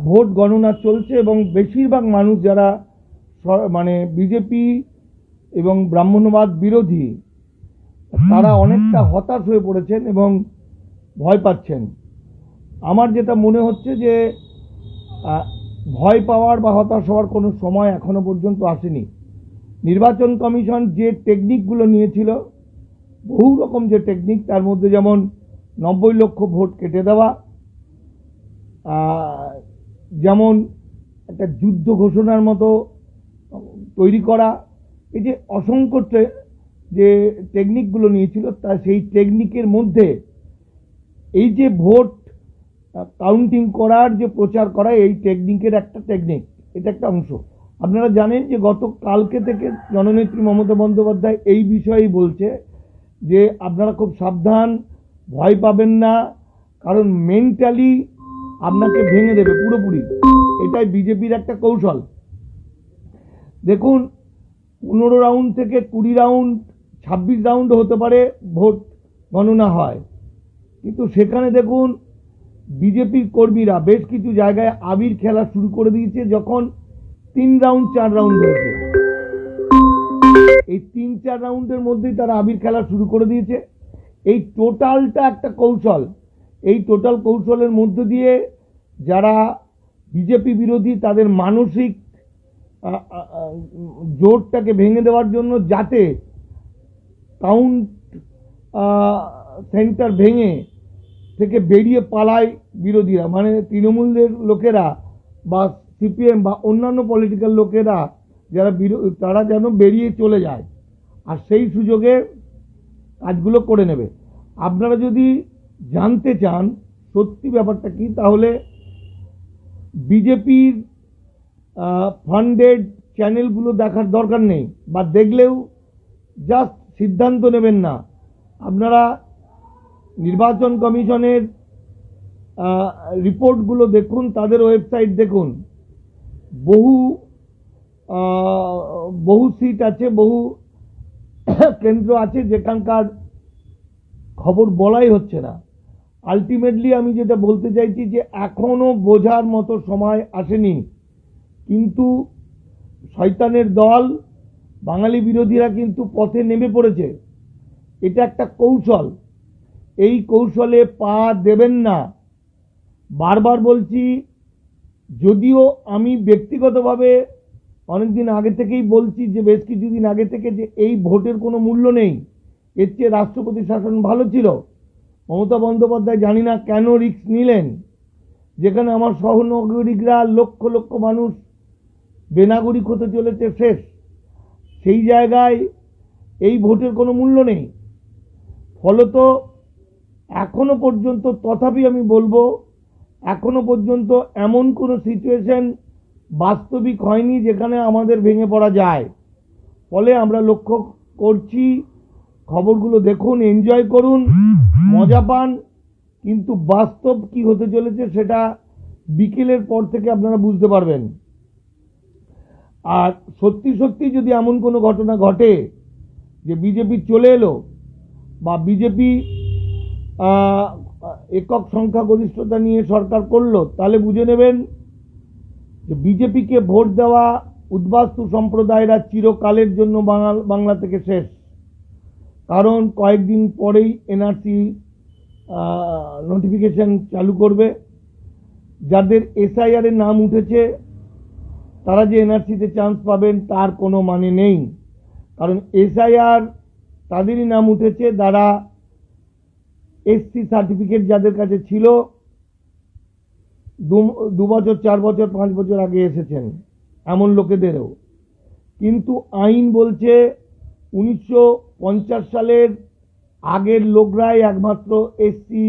Vote গণনা চলছে এবং বেশিরভাগ মানুষ যারা মানে বিজেপি এবং ব্রাহ্মণ্যবাদ বিরোধী তারা অনেকটা হতাশ হয়ে পড়েছেন এবং ভয় পাচ্ছেন। আমার যেটা মনে হচ্ছে যে ভয় পাওয়ার বা হতাশ হওয়ার কোনো সময় এখনো পর্যন্ত আসেনি। নির্বাচন কমিশন যে টেকনিকগুলো নিয়েছিল, বহু রকম যে টেকনিক, তার মধ্যে যেমন 90 লক্ষ ভোট কেটে দেওয়া, যেমন একটা যুদ্ধ ঘোষণার মতো তৈরি করা, এই যে অসংখ্য যে টেকনিকগুলো নিয়েছিল তা সেই টেকনিকের মধ্যে এই যে ভোট কাউন্টিং করার যে প্রচার করা, এই টেকনিকের একটা টেকনিক, এটা একটা অংশ। আপনারা জানেন যে গত কালকে থেকে জননেত্রী মমতা বন্দ্যোপাধ্যায় এই বিষয়েই বলছে যে আপনারা খুব সাবধান, ভয় পাবেন না, কারণ মেন্টালি আপনাকে ভেঙে দেবে পুরোপুরি। এটাই বিজেপির একটা কৌশল। দেখুন, 15 রাউন্ড থেকে 20 রাউন্ড, 26 রাউন্ড হতে পারে ভোট গণনা হয়, কিন্তু সেখানে দেখুন বিজেপির কর্মীরা বেশ কিছু জায়গায় আবির খেলা শুরু করে দিয়েছে। যখন 3 রাউন্ড 4 রাউন্ড হয়েছে, এই 3-4 রাউন্ডের মধ্যেই তারা আবির খেলা শুরু করে দিয়েছে। এই টোটালটা একটা কৌশল। এই টোটাল কৌশলের মধ্য দিয়ে যারা বিজেপি বিরোধী তাদের মানসিক জোরটাকে ভেঙে দেওয়ার জন্য, যাতে কাউন্ট সেন্টার ভেঙে থেকে বেরিয়ে পালায় বিরোধীরা, মানে তৃণমূলের লোকেরা বা সিপিএম বা অন্যান্য পলিটিক্যাল লোকেরা যারা তারা যেন বেরিয়ে চলে যায়, আর সেই সুযোগে কাজগুলো করে নেবে। আপনারা যদি জানতে চান সত্যি ব্যাপারটা কি, তাহলে বিজেপির ফান্ডেড চ্যানেলগুলো দেখার দরকার নেই, বা দেখলেও জাস্ট সিদ্ধান্ত নেবেন না। আপনারা নির্বাচন কমিশনের রিপোর্টগুলো দেখুন, তাদের ওয়েবসাইট দেখুন। বহু সিট আছে, বহু কেন্দ্র আছে যেখানকার খবর বলাই হচ্ছে না। আলটিমেটলি আমি যেটা বলতে চাইছি যে এখনো বোঝার মতো সময় আসেনি, কিন্তু শয়তানের দল বাঙালি বিরোধীরা কিন্তু পথে নেমে পড়েছে। এটা একটা কৌশল, এই কৌশলে পা দেবেন না। বারবার বলছি, যদিও আমি ব্যক্তিগতভাবে অনেকদিন আগে থেকেই বলছি, যে বেশ কিছুদিন আগে থেকে, যে এই ভোটের কোনো মূল্য নেই, এর চেয়ে রাষ্ট্রপতি শাসন ভালো ছিল। মমতা বন্দ্যোপাধ্যায় জানি না কেন রিস্ক নিলেন, যেখানে আমার সহনাগরিকরা লক্ষ লক্ষ মানুষ বেনাগরিক হতে চলেছে শেষ, সেই জায়গায় এই ভোটের কোনো মূল্য নেই। ফলত এখনো পর্যন্ত, তথাপি আমি বলবো, এখনো পর্যন্ত এমন কোনো সিচুয়েশন বাস্তবিক হয়নি যেখানে আমাদের ভেঙে পড়া যায়। ফলে আমরা লক্ষ্য করছি, খবরগুলো দেখুন, এনজয় করুন, মজা পান, কিন্তু বাস্তব কি হতে চলেছে সেটা বিকেলের পর থেকে আপনারা বুঝতে পারবেন। আর সত্যি সত্যি যদি এমন কোনো ঘটনা ঘটে যে বিজেপি চলে এলো, বা বিজেপি একক সংখ্যাগরিষ্ঠতা নিয়ে সরকার করলো, তাহলে বুঝে নেবেন যে বিজেপিকে ভোট দেওয়া উদ্বাস্তু সম্প্রদায়রা চিরকালের জন্য বাংলা থেকে শেষ। কারণ কয়েকদিন পরেই এনআরসি নোটিফিকেশন চালু করবে। যাদের এসআইআর এর নাম উঠেছে তারা যে এনআরসিতে চান্স পাবেন তার কোনো মানে নেই, কারণ এসআইআর তাদেরই নাম উঠেছে যারা এসসি সার্টিফিকেট যাদের কাছে ছিল 2 বছর 4 বছর 5 বছর আগে এসেছেন, এমন লোকেদেরও। কিন্তু আইন বলছে 1950 সালের আগের লোকরাই একমাত্র এসসি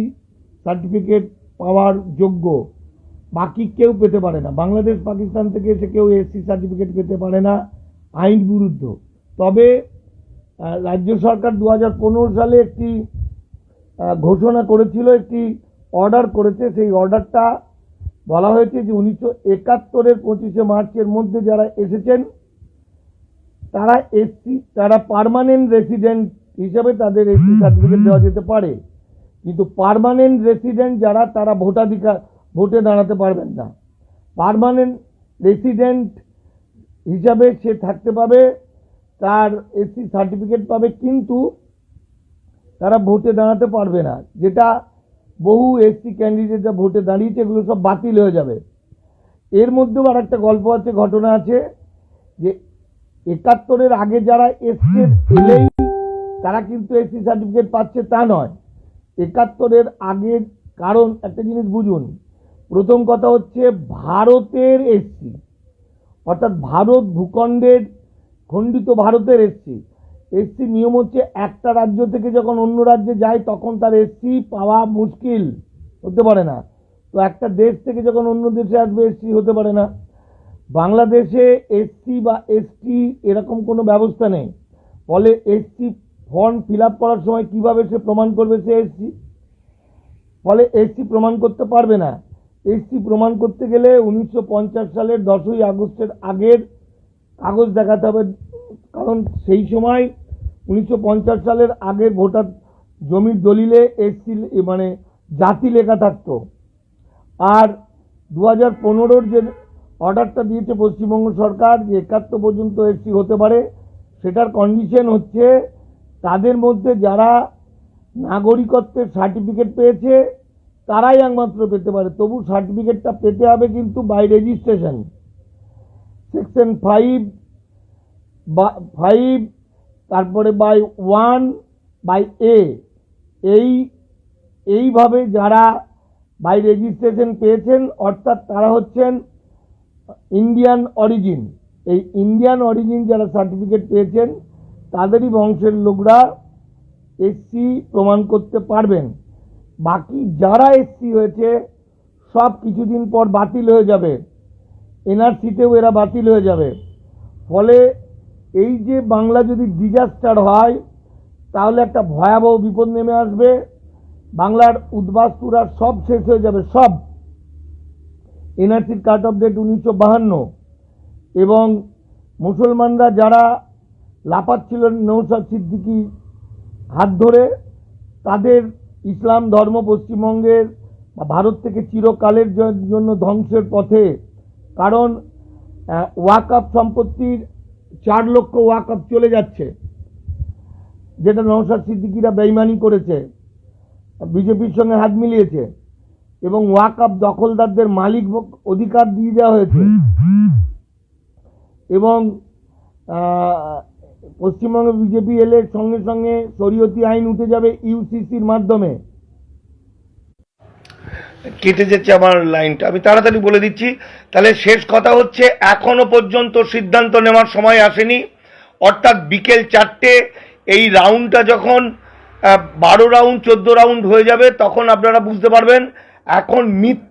সার্টিফিকেট পাওয়ার যোগ্য, বাকি কেউ পেতে পারে না। বাংলাদেশ পাকিস্তান থেকে এসে কেউ এসসি সার্টিফিকেট পেতে পারে না, আইন বিরুদ্ধ। তবে রাজ্য সরকার 2015 সালে একটি ঘোষণা করেছিল, একটি অর্ডার করেছে। সেই অর্ডারটা বলা হয়েছে যে 1971-এর 25শে মার্চের মধ্যে যারা এসেছেন তারা এসসি, তারা পার্মানেন্ট রেসিডেন্ট হিসাবে তাদের এসসি সার্টিফিকেট দেওয়া যেতে পারে, কিন্তু পার্মানেন্ট রেসিডেন্ট যারা, তারা ভোটে দাঁড়াতে পারবেন না। পার্মানেন্ট রেসিডেন্ট হিসাবে সে থাকতে পাবে, তার এসসি সার্টিফিকেট পাবে, কিন্তু তারা ভোটে দাঁড়াতে পারবে না। যেটা বহু এসসি ক্যান্ডিডেটরা ভোটে দাঁড়িয়েছে, এগুলো সব বাতিল হয়ে যাবে। এর মধ্যেও আর একটা গল্প আছে, ঘটনা আছে, যে 71-এর আগে যারা এসছে এলেই তারা কিন্তু এসসি সার্টিফিকেট পাচ্ছে তা নয়। 71-এর আগের, কারণ একটা জিনিস বুঝুন, প্রথম কথা হচ্ছে ভারতের এসসি, অর্থাৎ ভারত ভূখণ্ডের খণ্ডিত ভারতের এসসি। এসসি নিয়ম হচ্ছে একটা রাজ্য থেকে যখন অন্য রাজ্যে যায় তখন তার এসসি পাওয়া মুশকিল, হতে পারে না। তো একটা দেশ থেকে যখন অন্য দেশে আসবে এসসি হতে পারে না। বাংলাদেশে এসসি বা এসটি এরকম কোনো ব্যবস্থা নেই, ফলে এসসি ফর্ম ফিল আপ করার সময় কিভাবে সে প্রমাণ করবে সে এসসি, ফলে এসসি প্রমাণ করতে পারবে না। এসসি প্রমাণ করতে গেলে 1950 সালের 10ই আগস্টের আগের কাগজ দেখাতে হবে, কারণ সেই সময় 1950 সালের আগের ভোটার জমির দলিলে এসসি মানে জাতি লেখা থাকতো। আর 2015-র যে অর্ডারটা দিয়েছে পশ্চিমবঙ্গ সরকার যে 71 পর্যন্ত এসসি হতে পারে, সেটার কন্ডিশন হচ্ছে তাদের মধ্যে যারা নাগরিকত্বের সার্টিফিকেট পেয়েছে তারাই একমাত্র পেতে পারে। তবু সার্টিফিকেটটা পেতে হবে কিন্তু বাই রেজিস্ট্রেশন, সেকশন 5, তারপরে বাই 1/A, এইভাবে যারা বাই রেজিস্ট্রেশন পেয়েছেন, অর্থাৎ তারা হচ্ছেন ইন্ডিয়ান অরিজিন। এই ইন্ডিয়ান অরিজিন যারা সার্টিফিকেট পেয়েছেন তাদেরই বংশের লোকরা এসসি প্রমাণ করতে পারবেন। বাকি যারা এসসি হয়েছে সব কিছুদিন পর বাতিল হয়ে যাবে, এনআরসিতেও এরা বাতিল হয়ে যাবে। ফলে এই যে বাংলা যদি ডিজাস্টার হয় তাহলে একটা ভয়াবহ বিপদ নেমে আসবে। বাংলার উদ্বাস্তুরা সব শেষ হয়ে যাবে, সব। এনআরসির কাট অফ ডেট 1952, এবং মুসলমানরা যারা লাফাচ্ছিলেন নওশাদ সিদ্দিকী হাত ধরে, তাদের ইসলাম ধর্ম পশ্চিমবঙ্গের বা ভারত থেকে চিরকালের জন্য ধ্বংসের পথে। কারণ ওয়াকফ সম্পত্তির 4 লক্ষ ওয়াকফ চলে যাচ্ছে, যেটা নওশাদ সিদ্দিকীরা বেইমানি করেছে, বিজেপির সঙ্গে হাত মিলিয়েছে, এবং ওয়াকফ দখলদারদের মালিক অধিকার দিয়ে দেওয়া হয়েছে। এবং পশ্চিমবঙ্গে বিজেপি এলে সঙ্গে সঙ্গে শরীয়তি আইন উঠে যাবে ইউসিসির মাধ্যমে। কেটে যাচ্ছে আমার লাইনটা, আমি তাড়াতাড়ি বলে দিচ্ছি। তাহলে শেষ কথা হচ্ছে, এখনো পর্যন্ত সিদ্ধান্ত নেওয়ার সময় আসেনি, অর্থাৎ বিকেল 4টে এই রাউন্ডটা যখন 12 রাউন্ড 14 রাউন্ড হয়ে যাবে তখন আপনারা বুঝতে পারবেন এখন মিথ্যা